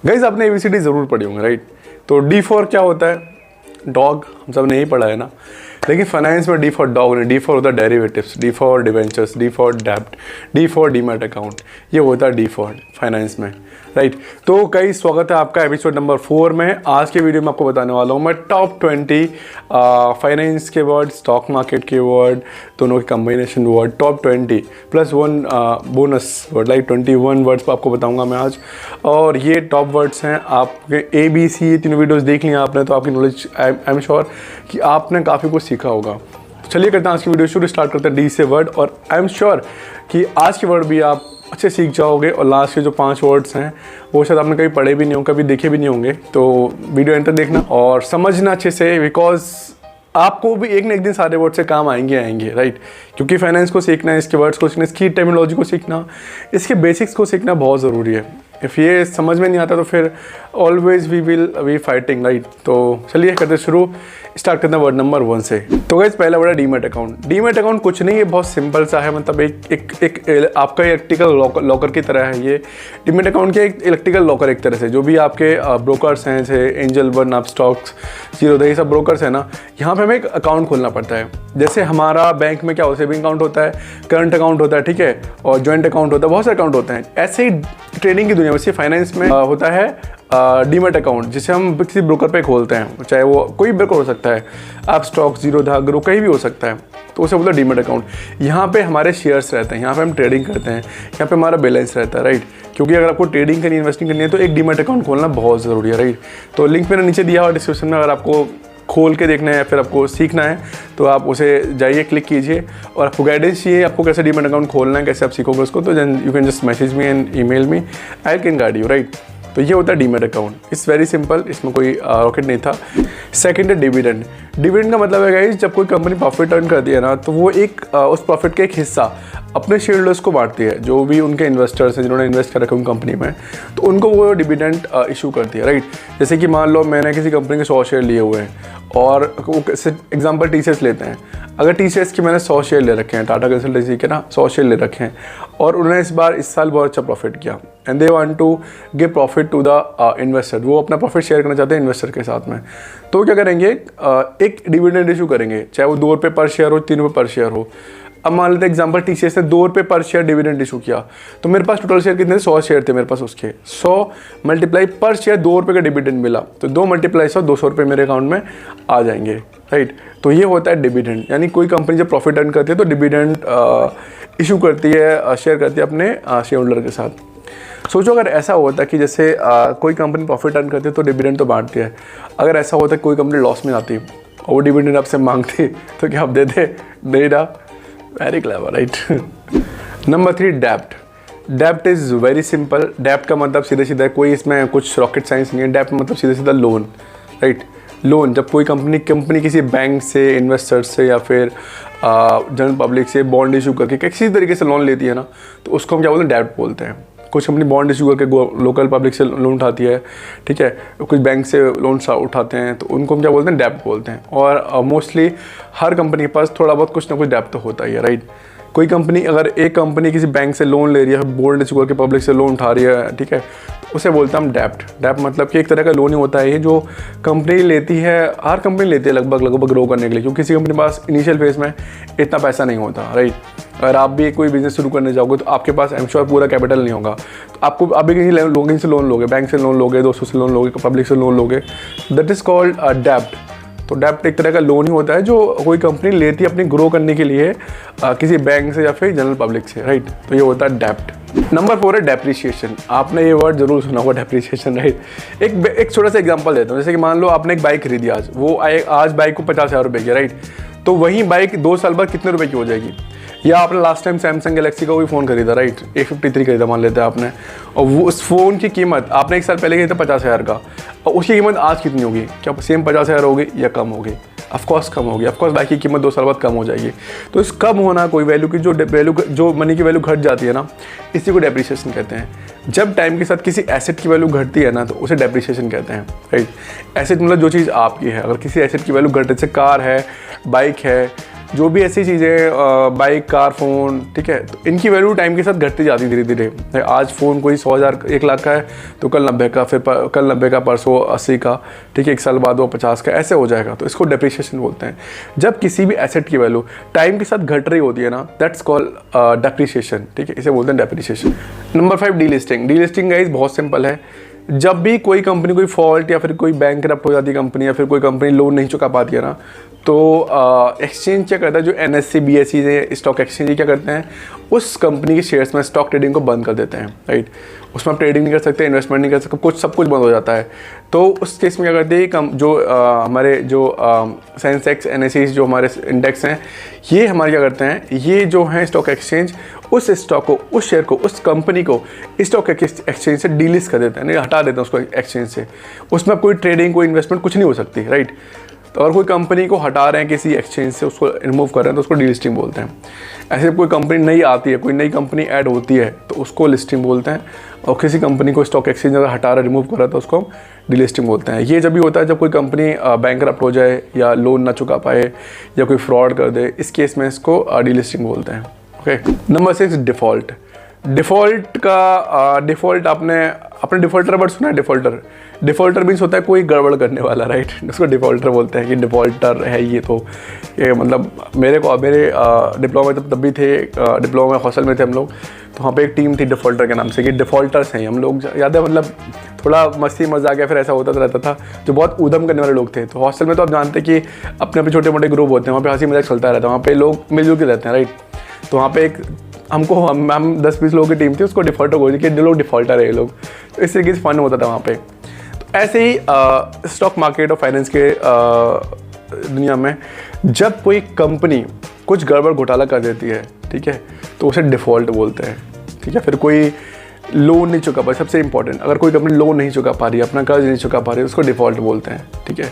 Guys आपने ABCD ज़रूर पढ़े होंगे, राइट। तो D फॉर क्या होता है? डॉग, हम सब ने ही पढ़ा है ना। लेकिन फाइनेंस में D फॉर डॉग नहीं, D फॉर होता है derivatives, D for debentures, D for डेब्ट, D फॉर डीमैट अकाउंट, ये होता है D फॉर फाइनेंस में, राइट। तो कई स्वागत है आपका एपिसोड नंबर 4 में। आज के वीडियो में आपको बताने वाला हूँ मैं टॉप 20 फाइनेंस के वर्ड, स्टॉक मार्केट के वर्ड, दोनों के combination word, top 20 plus 1 bonus word, like 21 words आपको बताऊंगा मैं आज। और ये टॉप वर्ड्स हैं। आपके ABC तीनों वीडियोस देख लिया आपने तो आपकी नॉलेज आई एम श्योर कि आपने काफ़ी कुछ सीखा होगा। चलिए करते हैं आज की वीडियो शुरू, स्टार्ट करते हैं D से वर्ड। और आई एम श्योर कि आज के वर्ड भी आप अच्छे सीख जाओगे और लास्ट के जो 5 वर्ड्स हैं वो शायद आपने कभी पढ़े भी नहीं होंगे, कभी देखे भी नहीं होंगे। तो वीडियो एंड तक देखना और समझना अच्छे से, बिकॉज आपको भी एक ना एक दिन सारे वर्ड से काम आएंगे, राइट। क्योंकि फाइनेंस को सीखना है, इसके वर्ड्स को सीखना, इसकी टर्मिनोलॉजी को सीखना, इसके बेसिक्स को सीखना बहुत ज़रूरी है। इफ़ ये समझ में नहीं आता तो फिर always we will be fighting, right. तो चलिए करते शुरू, स्टार्ट करते हैं वर्ड नंबर 1 से। तो गाइस पहला वर्ड है डीमैट अकाउंट। डीमैट अकाउंट कुछ नहीं है, बहुत सिंपल सा है, मतलब एक आपका इलेक्ट्रिकल लॉकर की तरह है ये। डीमैट अकाउंट के एक इलेक्ट्रिकल लॉकर एक तरह से, जो भी आपके ब्रोकर्स हैं जैसे एंजल वन, आप स्टॉक्स, जीरो, ये सब ब्रोकर्स हैं ना, यहाँ पे हमें एक अकाउंट खोलना पड़ता है। जैसे हमारा बैंक में क्या होता है, सेविंग अकाउंट होता है, करंट अकाउंट होता है, ठीक है, और जॉइंट अकाउंट होता है, बहुत सारे अकाउंट होते हैं। ऐसे ही ट्रेडिंग की दुनिया में, फाइनेंस में होता है डीमैट अकाउंट, जिसे हम किसी ब्रोकर पे खोलते हैं, चाहे वो कोई ब्रोकर हो सकता है, आप स्टॉक, जीरो, ग्रो, कहीं भी हो सकता है, तो उसे बोलते हैं डीमैट अकाउंट। यहाँ पे हमारे शेयर्स रहते हैं, यहाँ पे हम ट्रेडिंग करते हैं, यहाँ पे हमारा बैलेंस रहता है, राइट। क्योंकि अगर आपको ट्रेडिंग करनी, इन्वेस्टिंग करनी है तो एक डीमैट अकाउंट खोलना बहुत ज़रूरी है, राइट। तो लिंक मैंने नीचे दिया हुआ डिस्क्रिप्शन में, अगर आपको खोल के देखना है या फिर आपको सीखना है तो आप उसे जाइए, क्लिक कीजिए। और आपको गाइडेंस चाहिए, आपको कैसे डीमैट अकाउंट खोलना है, कैसे आप सीखोगे उसको, तो then you can just message me and email me, I can guide you, right. तो ये होता है demat account. It's very simple, इसमें कोई रॉकेट नहीं था। सेकंड है डिविडेंड। डिविडेंड का मतलब है गाइस, जब कोई कंपनी प्रॉफिट अर्न करती है ना, तो वो एक उस प्रॉफिट का एक हिस्सा अपने शेयर होल्डर्स को बांटती है, जो भी उनके इन्वेस्टर्स हैं जिन्होंने इन्वेस्ट कर रखे उन कंपनी में, तो उनको वो डिविडेंड इशू करती है, राइट। जैसे कि मान लो मैंने किसी कंपनी के 100 शेयर लिए हुए हैं और वो एग्जाम्पल TCS लेते हैं। अगर TCS के मैंने 100 शेयर ले रखे हैं, टाटा कंसल्टेंसी के ना 100 शेयर ले रखे हैं, और उन्होंने इस साल बहुत अच्छा प्रॉफिट किया, and they want to give profit to the investor, वो अपना प्रॉफिट शेयर करना चाहते हैं इन्वेस्टर के साथ में। तो क्या करेंगे, एक डिविडेंड इशू करेंगे, चाहे वो 2 रुपये पर शेयर हो, 3 रुपये पर शेयर हो। अब मान लेते हैं एग्जाम्पल TCS ने 2 रुपये पर शेयर डिविडेंड इशू किया, तो मेरे पास टोटल शेयर कितने थे, 100 शेयर थे मेरे पास, उसके 100 मल्टीप्लाई पर शेयर 2 रुपये का डिविडेंड मिला, तो 2 मल्टीप्लाई 100, 200 रुपये मेरे अकाउंट में आ जाएंगे, राइट। तो ये होता है डिविडेंड। यानी कोई कंपनी जब प्रॉफिट अर्न करती है तो डिविडेंड इशू करती है, शेयर करती है अपने शेयर होल्डर के साथ। सोचो अगर ऐसा होता कि जैसे कोई कंपनी प्रॉफिट अर्न करती है तो डिविडेंड तो बांटती है, अगर ऐसा होता कि कोई कंपनी लॉस में जाती और वो डिविडेंड आपसे मांगती तो क्या आप देते? नहीं ना। Very clever, right. नंबर 3, डेब्ट। डेब्ट इज़ वेरी सिंपल। डेब्ट का मतलब सीधे सीधा, कोई इसमें कुछ रॉकेट साइंस नहीं है। डेब्ट मतलब सीधे सीधा लोन, राइट। लोन, जब कोई कंपनी किसी बैंक से, इन्वेस्टर्स से या फिर जनरल पब्लिक से बॉन्ड इशू करके किसी तरीके से लोन लेती है ना, तो उसको हम क्या बोलते हैं, डेब्ट बोलते हैं। कुछ कंपनी बॉन्ड इशू करके लोकल पब्लिक से लोन उठाती है, ठीक है, कुछ बैंक से लोन उठाते हैं, तो उनको हम क्या बोलते हैं, डेब्ट बोलते हैं। और मोस्टली हर कंपनी के पास थोड़ा बहुत कुछ ना कुछ डेब्ट तो होता ही है, राइट। कोई कंपनी, अगर एक कंपनी किसी बैंक से लोन ले रही है, बॉन्ड इशू करके पब्लिक से लोन उठा रही है, ठीक है, उसे बोलते हैं हम डेब्ट। डेब्ट मतलब कि एक तरह का लोन ही होता है ये, जो कंपनी लेती है, हर कंपनी लेती है लगभग ग्रो करने के लिए, क्योंकि किसी कंपनी के पास इनिशियल फेज में इतना पैसा नहीं होता, राइट। अगर आप भी कोई बिजनेस शुरू करने जाओगे तो आपके पास आई एम श्योर पूरा कैपिटल नहीं होगा, तो आपको आप भी किसी लोगों से लोन लोगे, बैंक से लोन लोगे, दोस्तों से लोन लोगे, पब्लिक से लोन लोगे, दैट इज़ कॉल्ड डेब्ट। तो डेब्ट एक तरह का लोन ही होता है जो कोई कंपनी लेती है अपनी ग्रो करने के लिए किसी बैंक से या फिर जनरल पब्लिक से, राइट। तो ये होता है डेब्ट। नंबर 4 है डेप्रिसिएशन। आपने ये वर्ड जरूर सुना होगा, डेप्रिसिएशन, राइट। एक छोटा सा एग्जांपल देता हूँ। जैसे कि मान लो आपने एक बाइक खरीदी आज, वो आज बाइक को 50,000 रुपये की, राइट। तो वही बाइक 2 साल बाद कितने रुपए की हो जाएगी? या आपने लास्ट टाइम सैमसंग गैलेक्सी का कोई फ़ोन खरीदा, राइट, A53 खरीदा मान लेते हैं आपने, और वो उस फ़ोन की कीमत आपने 1 साल पहले खरीदा 50,000 का, और उसकी कीमत आज कितनी होगी? क्या सेम 50,000 होगी या कम होगी? ऑफकोर्स कम होगी। ऑफकोर्स बाइक की कीमत 2 साल बाद कम हो जाएगी। तो इस कम होना, कोई वैल्यू की जो मनी की वैल्यू घट जाती है ना, इसी को डेप्रिसिएशन कहते हैं। जब टाइम के साथ किसी एसेट की वैल्यू घटती है ना, तो उसे डेप्रिसिएशन कहते हैं, राइट। एसेट मतलब जो चीज़ आपकी है, अगर किसी एसेट की वैल्यू घटे, जैसे कार है, बाइक है, जो भी ऐसी चीज़ें बाइक, कार, फ़ोन, ठीक है, तो इनकी वैल्यू टाइम के साथ घटती जाती है धीरे धीरे। आज फ़ोन कोई 100,000 1 लाख का है तो कल 90 का, फिर कल 90 का, परसों 80 का, ठीक है, 1 साल बाद वो 50 का, ऐसे हो जाएगा। तो इसको डेप्रिसिएशन बोलते हैं। जब किसी भी एसेट की वैल्यू टाइम के साथ घट रही होती है ना, दैट्स कॉल्ड डेप्रिसिएशन, ठीक है, इसे बोलते हैं depreciation. Number 5 delisting. Delisting guys बहुत सिंपल है। जब भी कोई कंपनी कोई फॉल्ट या फिर कोई बैंकरप्ट हो जाती है कंपनी, या फिर कोई कंपनी लोन नहीं चुका पाती है ना, तो एक्सचेंज क्या करता है, जो NSE BSE है, स्टॉक एक्सचेंज क्या करते हैं, उस कंपनी के शेयर्स में स्टॉक ट्रेडिंग को बंद कर देते हैं, राइट। उसमें आप ट्रेडिंग नहीं कर सकते, इन्वेस्टमेंट नहीं कर सकते, सब कुछ बंद हो जाता है। तो उस केस में क्या करते हैं, जो हमारे जो सेंसेक्स, NSE जो हमारे इंडेक्स हैं, ये हमारे क्या करते हैं, ये जो हैं स्टॉक एक्सचेंज, उस स्टॉक को, उस शेयर को, उस कंपनी को स्टॉक एक्सचेंज से डीलिस्ट कर देते हैं, नहीं हटा देते हैं उसको एक्सचेंज से। उसमें कोई ट्रेडिंग, कोई इन्वेस्टमेंट कुछ नहीं हो सकती, राइट। तो अगर कोई कंपनी को हटा रहे हैं किसी एक्सचेंज से, उसको रिमूव कर रहे हैं, तो उसको डीलिस्टिंग बोलते हैं। ऐसे कोई कंपनी नई आती है, कोई नई कंपनी ऐड होती है, तो उसको लिस्टिंग बोलते हैं। और किसी कंपनी को स्टॉक एक्सचेंज अगर हटा रहा, रिमूव कर रहा है, तो उसको हम डीलिस्टिंग बोलते हैं। ये जब भी होता है जब कोई कंपनी बैंकरप्ट हो जाए, या लोन ना चुका पाए, या कोई फ्रॉड कर दे, इस केस में इसको डीलिस्टिंग बोलते हैं। ओके। Number 6 default. डिफ़ॉल्ट आपने डिफ़ॉल्टर वर्ड सुना है? डिफ़ॉल्टर मीन्स होता है कोई गड़बड़ करने वाला, राइट। उसको डिफ़ॉल्टर बोलते हैं कि डिफ़ॉल्टर है ये। तो ये मतलब मेरे डिप्लोमा तब भी थे, डिप्लोमा में हॉस्टल में थे हम लोग, तो वहाँ पे एक टीम थी डिफ़ॉल्टर के नाम से, कि डिफ़ॉल्टर्स हैं हम लोग। याद है, मतलब थोड़ा मस्ती मजाक या फिर ऐसा होता रहता था, जो बहुत ऊधम करने वाले लोग थे। तो हॉस्टल में तो आप जानते हैं कि अपने अपने छोटे मोटे ग्रुप होते हैं, वहाँ पे हंसी मजाक चलता रहता है, वहाँ पे लोग मिलजुल के रहते हैं, राइट। तो वहाँ पे एक हम 10-20 लोगों की टीम थी, उसको डिफ़ॉल्टर बोलते कि लोग डिफ़ॉल्टर है ये लोग। तो इस तरीके से फन होता था वहाँ पे। तो ऐसे ही स्टॉक मार्केट और फाइनेंस के दुनिया में जब कोई कंपनी कुछ गड़बड़ घोटाला कर देती है, ठीक है, तो उसे डिफ़ॉल्ट बोलते हैं, ठीक है। फिर कोई लोन नहीं चुका पा, सबसे इंपॉर्टेंट, अगर कोई कंपनी लोन नहीं चुका पा रही है, अपना कर्ज नहीं चुका पा रही है, उसको डिफ़ॉल्ट बोलते हैं, ठीक है।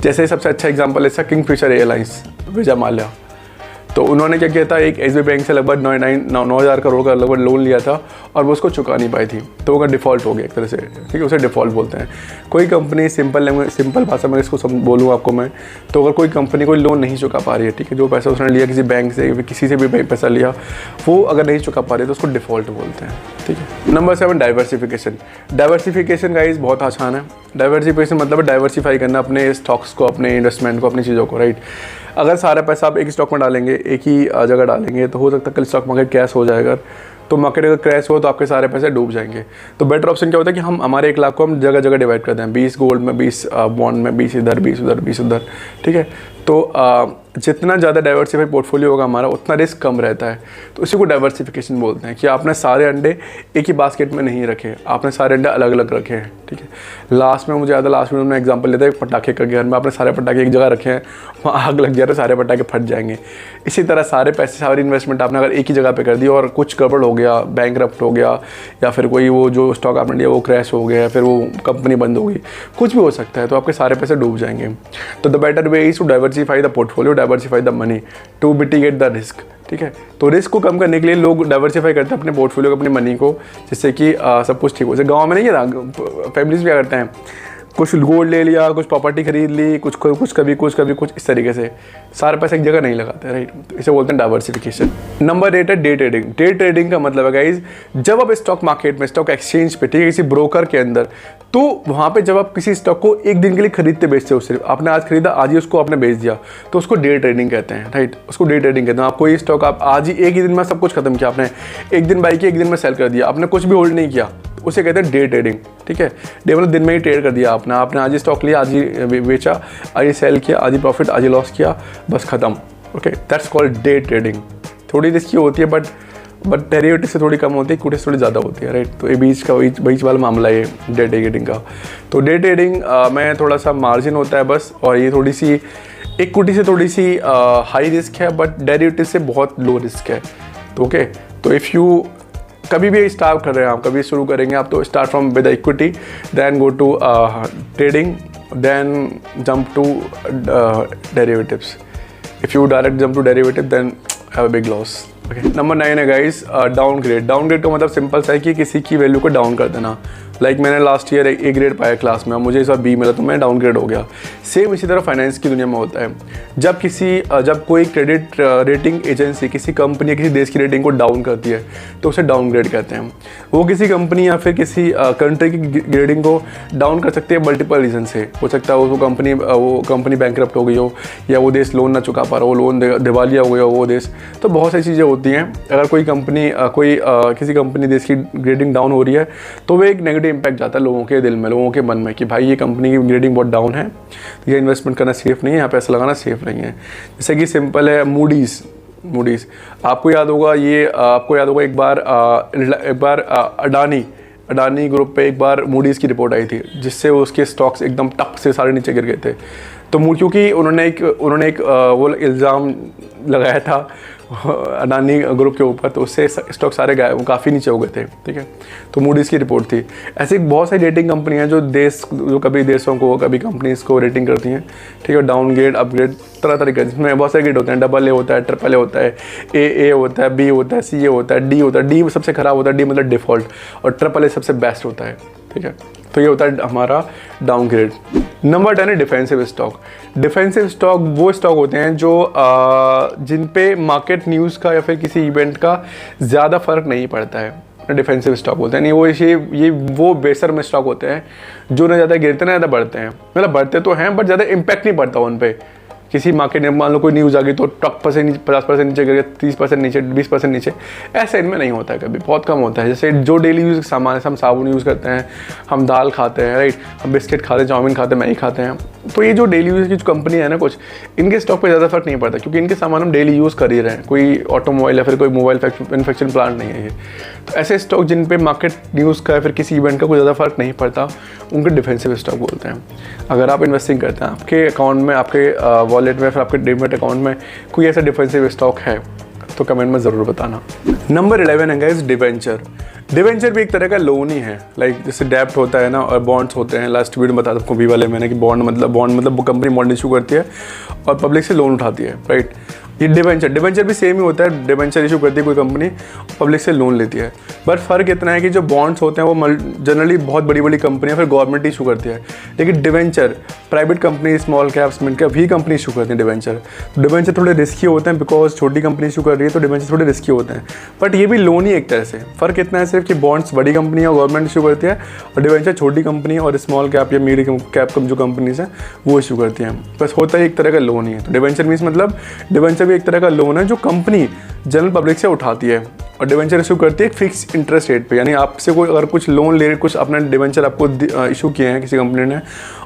जैसे सबसे अच्छा एग्जांपल है किंगफिशर एयरलाइंस, विजय माल्या। तो उन्होंने क्या किया था, एक SBI बैंक से लगभग 9,000 करोड़ का लगभग लोन लिया था, और वो उसको चुका नहीं पाई थी, तो वो डिफ़ॉल्ट हो गया एक तरह से, ठीक है। उसे डिफ़ॉल्ट बोलते हैं। कोई कंपनी, सिंपल भाषा में इसको बोलूँ आपको मैं, तो अगर कोई कंपनी कोई लोन नहीं चुका पा रही है, ठीक है, जो पैसा उसने लिया किसी बैंक से, किसी से भी पैसा लिया, वो अगर नहीं चुका पा रही है, तो उसको डिफ़ॉल्ट बोलते हैं, ठीक है। Number 7 diversification. डाइवर्सिफिकेशन गाइस बहुत आसान है। डाइवर्सिफिकेशन मतलब डाइवर्सिफाई करना अपने स्टॉक्स को, अपने इन्वेस्टमेंट को, अपनी चीज़ों को, राइट। अगर सारा पैसा आप एक स्टॉक में डालेंगे, एक ही जगह डालेंगे, तो हो सकता है कल स्टॉक मार्केट क्रैश हो जाएगा। तो मार्केट अगर क्रैश हो तो आपके सारे पैसे डूब जाएंगे। तो बेटर ऑप्शन क्या होता है कि हम हमारे 1 लाख को हम जगह जगह डिवाइड करते हैं, 20 गोल्ड में, 20 बॉन्ड में, 20 इधर, 20 उधर, 20 उधर, ठीक है। तो जितना ज़्यादा डाइवर्सिफाइड पोर्टफोलियो होगा हमारा, उतना रिस्क कम रहता है। तो इसी को डाइवर्सिफिकेशन बोलते हैं, कि आपने सारे अंडे एक ही बास्केट में नहीं रखे, आपने सारे अंडे अलग अलग रखे हैं, ठीक है। लास्ट में मुझे ज़्यादा लास्ट में एग्जांपल लेते हैं पटाखे का, घर में आपने सारे पटाखे एक जगह रखे हैं, वहाँ आग लग जाए तो सारे पटाखे फट जाएंगे। इसी तरह सारे पैसे, सारी इन्वेस्टमेंट आपने अगर एक ही जगह पे कर दी, और कुछ गड़बड़ हो गया, बैंकरप्ट हो गया, या फिर कोई वो जो स्टॉक आपने लिया वो क्रैश हो गया, या फिर वो कंपनी बंद हो गई, कुछ भी हो सकता है, तो आपके सारे पैसे डूब जाएंगे। तो the better way is to diversify the portfolio, diversify the money to mitigate the risk, ठीक है। तो रिस्क को कम करने के लिए लोग डाइवर्सिफाई करते हैं अपने पोर्टफोलियो को, अपनी मनी को, जिससे कि सब कुछ ठीक हो। जैसे गाँव में नहीं है, फैमिलीज क्या करते हैं, कुछ गोल्ड ले लिया, कुछ प्रॉपर्टी खरीद ली, कुछ कभी कुछ, इस तरीके से सारे पैसे एक जगह नहीं लगाते, राइट। तो इसे बोलते हैं डाइवर्सिफिकेशन। नंबर 8 है डे ट्रेडिंग। डे ट्रेडिंग का मतलब है गाइज, जब आप स्टॉक मार्केट में, स्टॉक एक्सचेंज पे, ठीक है, किसी ब्रोकर के अंदर, तो वहाँ पे जब आप किसी स्टॉक को एक दिन के लिए खरीदते बेचते हो, सिर्फ आपने आज खरीदा, आज ही उसको आपने बेच दिया, तो उसको डे ट्रेडिंग कहते हैं, राइट। उसको डे ट्रेडिंग कहते हैं। आप कोई स्टॉक आप आज ही एक ही दिन में सब कुछ खत्म किया, आपने एक दिन बाई किया, एक दिन में सेल कर दिया, आपने कुछ भी होल्ड नहीं किया, उसे कहते हैं डे ट्रेडिंग, ठीक है। डे मतलब दिन में ही ट्रेड कर दिया आपने आज ही स्टॉक लिया, आज ही बेचा, आज ही सेल किया, आज ही प्रॉफिट, आज ही लॉस किया, बस खत्म। Okay, that's called day trading. थोड़ी रिस्की होती है, बट डेरिवेटिव से थोड़ी कम होती है, इक्विटी से थोड़ी ज़्यादा होती है, राइट। तो ये बीच वाला मामला है डे ट्रेडिंग का। तो डे ट्रेडिंग में थोड़ा सा मार्जिन होता है बस, और ये थोड़ी सी इक्विटी से थोड़ी सी हाई रिस्क है, बट डेरिवेटिव से बहुत लो रिस्क है। तो ओके, तो इफ़ यू कभी भी स्टार्ट कर रहे हैं, आप कभी शुरू करेंगे आप, तो start from with equity, then go to trading, then jump to derivatives. If you direct jump to derivative, then have a big loss. Okay, number 9 है गाइस डाउनग्रेड। डाउनग्रेड का मतलब सिंपल सा है कि किसी की वैल्यू को डाउन कर देना। लाइक मैंने लास्ट ईयर ए ग्रेड पाया क्लास में, मुझे इस बार बी मिला तो मैं डाउनग्रेड हो गया। सेम इसी तरह फाइनेंस की दुनिया में होता है। जब कोई क्रेडिट रेटिंग एजेंसी किसी कंपनी या किसी देश की रेटिंग को डाउन करती है तो उसे डाउनग्रेड कहते हैं। वो किसी कंपनी या फिर किसी कंट्री की ग्रेडिंग को डाउन कर सकती है मल्टीपल रीजन से। हो सकता है वो कंपनी बैंकरप्ट हो गई हो, या वो देश लोन ना चुका पा रहा हो, लोन दिवालिया हो गया हो वो देश। तो बहुत सारी चीज़ें होती हैं। अगर किसी कंपनी देश की ग्रेडिंग डाउन हो रही है तो वो एक नेगेटिव इम्पैक्ट जाता है लोगों के दिल में, लोगों के मन में कि भाई ये कंपनी की ग्रेडिंग बहुत डाउन है, ये इन्वेस्टमेंट करना सेफ़ नहीं है, यहाँ पैसा लगाना सेफ़ नहीं है। जैसे कि सिंपल है मूडीज़ आपको याद होगा एक बार अडानी ग्रुप पे एक बार मूडीज़ की रिपोर्ट आई थी जिससे उसके स्टॉक्स एकदम टप से सारे नीचे गिर गए थे। तो क्योंकि उन्होंने एक वो इल्ज़ाम लगाया था अडानी ग्रुप के ऊपर, तो उससे स्टॉक सारे गायब, वो काफ़ी नीचे हो गए थे। ठीक है, तो मूडीज़ की रिपोर्ट थी। ऐसी बहुत सारी रेटिंग कंपनियां जो कभी देशों को कभी कंपनीज़ को रेटिंग करती हैं। ठीक है, डाउनग्रेड अपग्रेड तरह तरीके, जिसमें बहुत सारे ग्रेड होते हैं। AA होता है, ट्रिपल ए होता है, AA होता है, B होता है, CA होता है, D होता है। D सबसे ख़राब होता है, D मतलब डिफ़ॉल्ट, और ट्रिपल ए सबसे बेस्ट होता है। ठीक है, तो ये होता है हमारा डाउनग्रेड। नंबर 10 है डिफेंसिव स्टॉक। डिफेंसिव स्टॉक वो स्टॉक होते हैं जो जिन पे मार्केट न्यूज़ का या फिर किसी इवेंट का ज़्यादा फ़र्क नहीं पड़ता है। डिफेंसिव स्टॉक बोलते हैं। नहीं, ये वो बेसर में स्टॉक होते हैं जो ना ज़्यादा गिरते ना ज़्यादा बढ़ते हैं। मतलब बढ़ते तो हैं बट ज़्यादा इम्पैक्ट नहीं पड़ता उन पर। किसी मार्केट में मान लो कोई न्यूज़ आ गई तो टक पर से 50% नीचे गिर गया, 30% नीचे, 20% नीचे, ऐसा इनमें नहीं होता है, कभी बहुत कम होता है। जैसे जो डेली यूज़ सामान है, हम साबुन यूज़ करते हैं, हम दाल खाते हैं, राइट, हम बिस्किट खाते हैं, चाउमीन खाते हैं, मैगी खाते हैं। तो ये जो डेली यूज़ की जो कंपनी है ना कुछ, इनके स्टॉक पे ज़्यादा फर्क नहीं पड़ता क्योंकि इनके सामान हम डेली यूज़ कर ही रहे हैं। कोई ऑटोमोबाइल या फिर कोई मोबाइल मैन्युफैक्चरिंग प्लांट नहीं है ये। तो ऐसे स्टॉक जिन पे मार्केट न्यूज़ का या फिर किसी इवेंट का कोई ज़्यादा फर्क नहीं पड़ता, उनको डिफेंसिव स्टॉक बोलते हैं। अगर आप इन्वेस्टिंग करते हैं, आपके अकाउंट में, आपके वॉलेट में, फिर आपके डीमैट अकाउंट में कोई ऐसा डिफेंसिव स्टॉक है तो कमेंट में ज़रूर बताना। नंबर 11 है गाइस डिवेंचर। डिवेंचर भी एक तरह का लोन ही है। लाइक जैसे डेप्ट होता है ना, और बॉन्ड्स होते हैं। लास्ट वीडियो में बताया था बी वाले मैंने कि बॉन्ड मतलब वो कंपनी बॉन्ड इशू करती है और पब्लिक से लोन उठाती है, राइट। ये डिवेंचर भी सेम ही होता है। डिवेंचर इशू करती है कोई कंपनी, पब्लिक से लोन लेती है। बट फ़र्क इतना है कि जो बॉन्ड्स होते हैं वो जनरली बहुत बड़ी बड़ी कंपनियां फिर गवर्नमेंट इशू करती है, लेकिन debenture private company, small caps, mid cap भी कंपनी इशू करती है डिवेंचर। तो डिवेंचर थोड़े रिस्की होते हैं बिकॉज छोटी कंपनी इशू कर रही है, तो डिवेंचर थोड़े रिस्की होते हैं। बट ये भी लोन ही एक तरह से। फ़र्क इतना है सिर्फ कि बॉन्ड्स बड़ी कंपनी और गवर्नमेंट इशू करती है, और डिवेंचर छोटी कंपनी और स्मॉल कैप या मिड कैप जो कंपनीज हैं वो इशू करती हैं। बस होता है एक तरह का लोन ही है। तो डिवेंचर मीन्स मतलब डिवेंचर भी एक तरह का लोन है जो कंपनी जनरल पब्लिक से उठाती है, और डिवेंचर इशू करती है एक फिक्स इंटरेस्ट रेट पे। यानी आपसे कोई अगर कुछ लोन ले, कुछ अपना डिवेंचर आपको इशू किए हैं किसी कंपनी ने,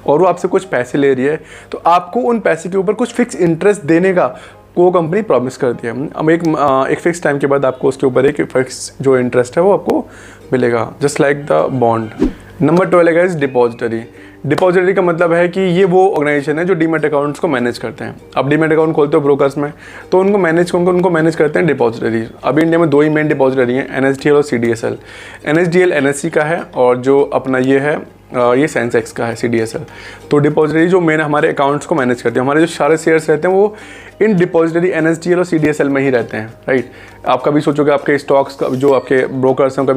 और वो आपसे कुछ पैसे ले रही है, तो आपको उन पैसे के ऊपर कुछ फिक्स इंटरेस्ट देने का वो कंपनी प्रॉमिस करती है। अब एक फिक्स टाइम के बाद आपको उसके ऊपर एक फिक्स जो इंटरेस्ट है वो आपको मिलेगा, just like the bond. Number 12 है डिपॉजिटरी। डिपॉजिटरी का मतलब है कि ये वो ऑर्गेनाइजेशन है जो डीमैट अकाउंट्स को मैनेज करते हैं। अब डीमैट अकाउंट खोलते हो ब्रोकर्स में, तो उनको मैनेज करते हैं डिपॉजिटरी। अभी इंडिया में 2 ही मेन डिपॉजिटरी हैं, NSDL और CDSL। NSDL NSE का है, और जो अपना ये है ये सेंसेक्स का है CDSL। तो डिपॉजिटरी जो मेन हमारे अकाउंट्स को मैनेज करते हैं, हमारे जो सारे शेयर्स रहते हैं वो इन डिपॉजिटरी NSDL और CDSL में ही रहते हैं, राइट। आप कभी सोचोगे आपके स्टॉक्स जो आपके ब्रोकर्स हैं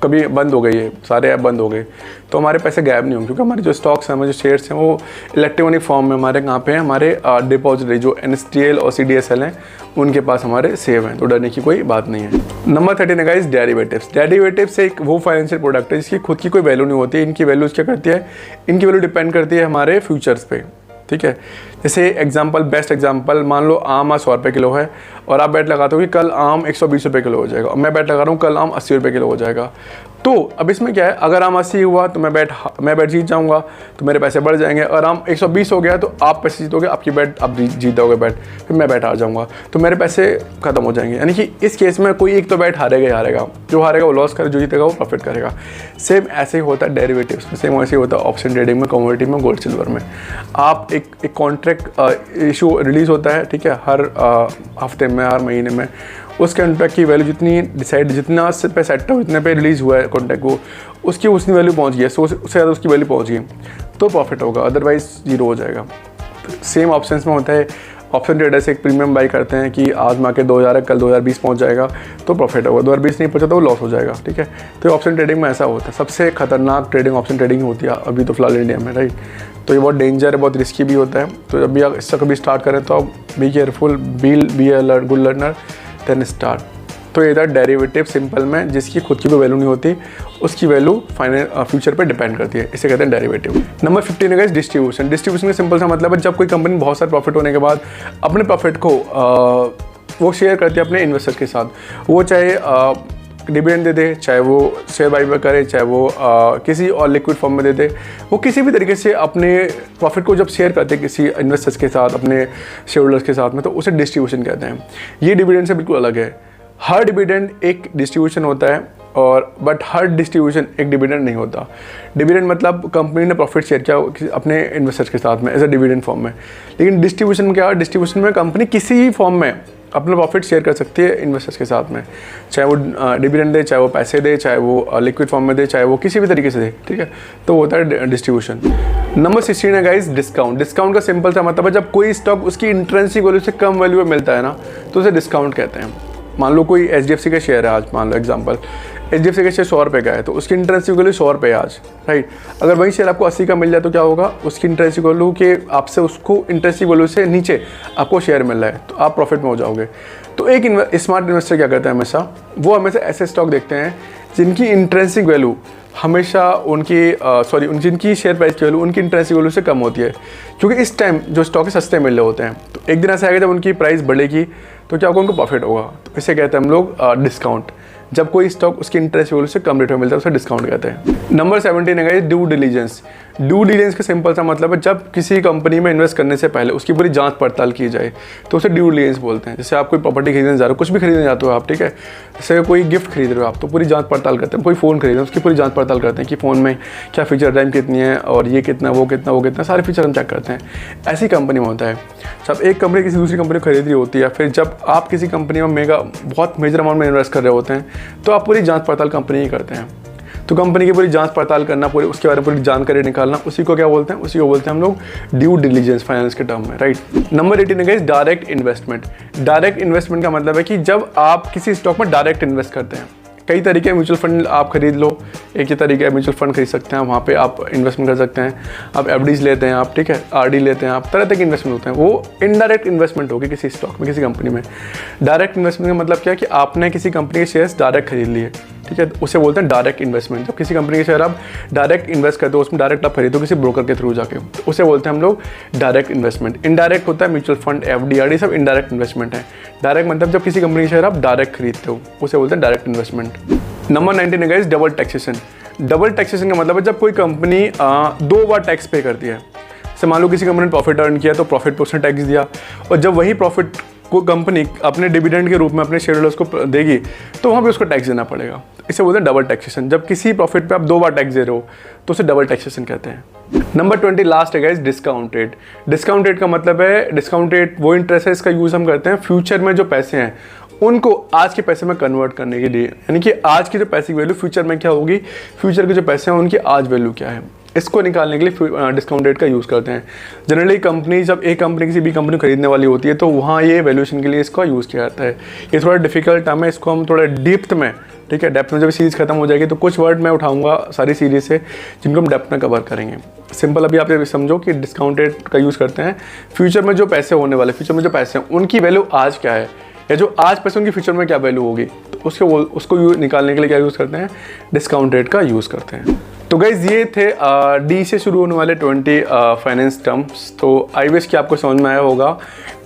कभी बंद हो गई है, सारे ऐप बंद हो गए, तो हमारे पैसे गायब नहीं होंगे, क्योंकि हमारे जो स्टॉक्स हैं, हमारे जो शेयर्स हैं वो इलेक्ट्रॉनिक फॉर्म में हमारे कहाँ पे हैं, हमारे डिपॉजिटरी जो NSDL और CDSL हैं उनके पास हमारे सेव हैं, तो डरने की कोई बात नहीं है। नंबर 13 है गाइस डेरिवेटिव्स। डेरिवेटिव्स एक वो फाइनेंशियल प्रोडक्ट है जिसकी खुद की कोई वैल्यू नहीं होती। इनकी वैल्यूज क्या करती है, इनकी वैल्यू डिपेंड करती है हमारे फ्यूचर्स पे, ठीक है। जैसे बेस्ट एग्जांपल, मान लो आम आज 100 रुपये किलो है, और आप बैट लगाते हो कि कल आम 120 रुपये किलो हो जाएगा, और मैं बैट लगा रहा हूँ कल आम 80 रुपये किलो हो जाएगा। तो अब इसमें क्या है, अगर आम 80 हुआ तो मैं बैट जीत जाऊँगा, तो मेरे पैसे बढ़ जाएंगे। और आम 120 हो गया तो आप पैसे जीतोगे, आपकी बैट आप जीत जाओगे बैट, फिर मैं बैट हार जाऊँगा, तो मेरे पैसे खत्म हो जाएंगे। यानी कि इस केस में कोई एक तो बैट हारेगा, जो हारेगा वो लॉस करे, जो जीतेगा वो प्रॉफिट करेगा। सेम ऐसे ही होता है डेरिवेटिव्स में, सेम ऐसे ही होता है ऑप्शन ट्रेडिंग में, कमोडिटी में, गोल्ड सिल्वर में। आप एक कॉन्ट्रैक्ट इशू रिलीज़ होता है, ठीक है, हर हफ्ते में, हर महीने में, उस कॉन्ट्रैक्ट की वैल्यू जितना पे सेट हो, जितने पे रिलीज़ हुआ है कॉन्ट्रैक्ट को, उसकी उतनी वैल्यू पहुंच गई है, उससे ज़्यादा उसकी वैल्यू पहुंच गई तो प्रॉफिट होगा, अदरवाइज जीरो हो जाएगा। सेम ऑप्शंस में होता है ऑप्शन ट्रेडर से एक प्रीमियम बाई करते हैं कि आज मार्केट 2000 है, कल 2020 पहुंच जाएगा तो प्रॉफिट होगा, 2020 नहीं पहुंचा तो लॉस हो जाएगा, ठीक है। तो ऑप्शन ट्रेडिंग में ऐसा होता है, सबसे खतरनाक ट्रेडिंग ऑप्शन ट्रेडिंग होती है अभी तो फिलहाल इंडिया में, राइट। तो ये बहुत डेंजर है, बहुत रिस्की भी होता है। तो जब भी आप इससे कभी स्टार्ट करें तो आप be careful, be a good learner, then start. तो ये था डेरिवेटिव सिंपल में, जिसकी खुद की कोई वैल्यू नहीं होती, उसकी वैल्यू फ्यूचर पे डिपेंड करती है, इसे कहते हैं डेरिवेटिव। नंबर 15 है गाइस डिस्ट्रीब्यूशन। डिस्ट्रीब्यूशन का सिंपल सा मतलब है जब कोई कंपनी बहुत सारा प्रॉफिट होने के बाद अपने प्रॉफिट को वो शेयर करती है अपने इन्वेस्टर्स के साथ, वो चाहे डिविडेंड दे दे, चाहे वो शेयर बाईबैक करे, चाहे वो किसी और लिक्विड फॉर्म में दे दे, वो किसी भी तरीके से अपने प्रॉफिट को जब शेयर करते हैं किसी इन्वेस्टर्स के साथ, अपने शेयर होल्डर्स के साथ में, तो उसे डिस्ट्रीब्यूशन कहते हैं। ये डिविडेंड से बिल्कुल अलग है। हर डिविडेंड एक डिस्ट्रीब्यूशन होता है और बट हर डिस्ट्रीब्यूशन एक डिविडेंड नहीं होता। डिविडेंड मतलब कंपनी ने प्रॉफिट शेयर किया अपने इन्वेस्टर्स के साथ में एज अ डिविडेंड फॉर्म में, लेकिन डिस्ट्रीब्यूशन में क्या है, डिस्ट्रीब्यूशन में कंपनी किसी भी फॉर्म में अपना प्रॉफिट शेयर कर सकती है इन्वेस्टर्स के साथ में, चाहे वो डिविडेंड दे, चाहे वो पैसे दे, चाहे वो लिक्विड फॉर्म में दे, चाहे वो किसी भी तरीके से दे, ठीक है। तो वो होता है डिस्ट्रीब्यूशन। नंबर 16 है गाइस डिस्काउंट। डिस्काउंट का सिंपल सा मतलब है जब कोई स्टॉक उसकी इंट्रिंसिक वैल्यू से कम वैल्यू में मिलता है ना, तो उसे डिस्काउंट कहते हैं। मान लो कोई HDFC का शेयर है आज, मान लो एग्जांपल HDFC का शेयर 100 रुपये का है, तो उसकी इंट्रिंसिक वैल्यू 100 रुपये है आज, राइट। अगर वही शेयर आपको 80 का मिल जाए तो क्या होगा, उसकी इंट्रिंसिक वैल्यू के आपसे उसको इंट्रिंसिक वैल्यू से नीचे आपको शेयर मिल रहा है, तो आप प्रॉफिट में हो जाओगे। तो एक स्मार्ट इन्वेस्टर क्या करता है, हमेशा वो हमेशा ऐसे स्टॉक देखते हैं जिनकी इंट्रिंसिक वैल्यू हमेशा उनकी जिनकी शेयर प्राइस की वैल्यू उनकी इंट्रिंसिक वैल्यू से कम होती है, क्योंकि इस टाइम जो स्टॉक सस्ते मिल रहे होते हैं। तो एक दिन ऐसा आएगा जब उनकी प्राइस बढ़ेगी तो क्या होगा, उनको प्रॉफिट होगा। तो इसे कहते हैं हम लोग डिस्काउंट। जब कोई स्टॉक उसकी इंटरेस्ट वैल्यू से कम रेट में मिलता है उसे डिस्काउंट कहते हैं। नंबर 17 है ड्यू डिलीजेंस। ड्यू डिलीजेंस का सिंपल सा मतलब है जब किसी कंपनी में इन्वेस्ट करने से पहले उसकी पूरी जांच पड़ताल की जाए, तो उसे ड्यू डिलीजेंस बोलते हैं। जैसे आप कोई प्रॉपर्टी खरीदने जा रहे हो, कुछ भी खरीदने जाते हो आप, ठीक है, जैसे कोई गिफ्ट खरीद रहे हो आप, तो पूरी जांच पड़ताल करते हैं। कोई फ़ोन खरीद रहे हो, उसकी पूरी जांच पड़ताल करते हैं कि फ़ोन में क्या फीचर, रैम कितनी है और ये कितना, वो कितना, सारे फीचर हम चेक करते हैं। ऐसी कंपनी में होता है जब एक कंपनी किसी दूसरी कंपनी को खरीद रही होती है, फिर जब आप किसी कंपनी में बहुत मेजर अमाउंट में इन्वेस्ट कर रहे होते हैं, तो आप पूरी जांच पड़ताल कंपनी ही करते हैं। तो कंपनी की पूरी जांच पड़ताल करना, पूरी उसके बारे में पूरी जानकारी निकालना, उसी को क्या बोलते हैं, उसी को बोलते हैं हम लोग ड्यू डिलीजेंस फाइनेंस के टर्म में, राइट। नंबर 18 है डायरेक्ट इन्वेस्टमेंट। डायरेक्ट इन्वेस्टमेंट का मतलब है कि जब आप किसी स्टॉक में डायरेक्ट इन्वेस्ट करते हैं। कई तरीके म्यूचुअल फंड आप खरीद लो, एक ही तरीके है म्यूचुअल फंड खरीद सकते हैं, वहाँ पे आप इन्वेस्टमेंट कर सकते हैं। आप FDs लेते हैं आप, ठीक है, RD लेते हैं आप, तरह तरह के इन्वेस्टमेंट होते हैं। वो इनडायरेक्ट इन्वेस्टमेंट होगी किसी स्टॉक में, किसी कंपनी में। डायरेक्ट इन्वेस्टमेंट का मतलब क्या है कि आपने किसी कंपनी के शेयर्स डायरेक्ट खरीद लिए, ठीक है, उसे बोलते हैं डायरेक्ट इन्वेस्टमेंट। जब किसी कंपनी के शेयर आप डायरेक्ट इन्वेस्ट करते हो, उसमें डायरेक्ट आप खरीदो किसी ब्रोकर के थ्रू जाके, तो उसे बोलते हैं हम लोग डायरेक्ट इन्वेस्टमेंट। इनडायरेक्ट होता है म्यूचुअल फंड, FD, RD सब इनडायरेक्ट इन्वेस्टमेंट है। डायरेक्ट मतलब जब किसी कंपनी के शेयर आप डायरेक्ट खरीदते हो, उसे बोलते हैं डायरेक्ट इन्वेस्टमेंट। नंबर 19 है guys double taxation. Double taxation का मतलब है जब कोई कंपनी 2 बार टैक्स पे करती है। जैसे मान लो किसी कंपनी ने प्रॉफिट अर्न किया तो प्रॉफिट पर उसने टैक्स दिया, और जब वही प्रॉफिट को कंपनी अपने डिविडेंड के रूप में अपने शेयर होल्डर्स को देगी तो वहाँ पे उसको टैक्स देना पड़ेगा। इसे बोलते हैं डबल टैक्सेशन। जब किसी प्रॉफिट पे आप 2 बार टैक्स दे रहे हो तो उसे डबल टैक्सेशन कहते हैं। नंबर 20 लास्ट है guys discount rate. Discount rate का मतलब है, डिस्काउंट रेट वो इंटरेस्ट है, इसका यूज़ हम करते हैं फ्यूचर में जो पैसे हैं उनको आज के पैसे में कन्वर्ट करने के लिए। यानी कि आज की जो पैसे की वैल्यू फ्यूचर में क्या होगी, फ्यूचर के जो पैसे हैं उनकी आज वैल्यू क्या है, इसको निकालने के लिए डिस्काउंट रेट का यूज़ करते हैं। जनरली कंपनी जब एक कंपनी किसी भी कंपनी खरीदने वाली होती है तो वहाँ ये वैल्यूएशन के लिए इसका यूज़ किया जाता है। ये थोड़ा डिफिकल्ट टर्म है, इसको हम थोड़ा डेप्थ में, ठीक है, डेप्थ में जब सीरीज़ खत्म हो जाएगी तो कुछ वर्ड मैं उठाऊंगा सारी सीरीज़ से जिनको हम डेप्थ में कवर करेंगे। सिंपल अभी आप ये समझो कि डिस्काउंट रेट का यूज़ करते हैं फ्यूचर में जो पैसे होने वाले, फ्यूचर में जो पैसे हैं उनकी वैल्यू आज क्या है, या जो आज पैसे उनकी फ्यूचर में क्या वैल्यू होगी, तो उसको निकालने के लिए क्या यूज़ करते हैं, डिस्काउंट रेट का यूज़ करते हैं। तो गाइज ये थे डी से शुरू होने वाले 20 फाइनेंस टर्म्स। तो आई विश कि आपको समझ में आया होगा।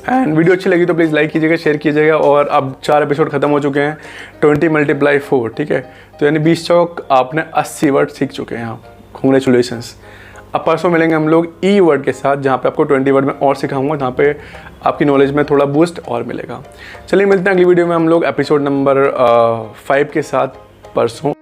एंड वीडियो अच्छी लगी तो प्लीज़ लाइक कीजिएगा, शेयर कीजिएगा। और अब 4 एपिसोड खत्म हो चुके हैं, 20 × 4, ठीक है, तो यानी 20 चौक आपने 80 वर्ड सीख चुके हैं आप। कॉन्ग्रेचुलेशंस। अब परसों मिलेंगे हम लोग ई वर्ड के साथ, जहाँ पे आपको 20 वर्ड में और सिखाऊंगा, जहाँ पे आपकी नॉलेज में थोड़ा बूस्ट और मिलेगा। चलिए मिलते हैं अगली वीडियो में हम लोग एपिसोड नंबर 5 के साथ परसों।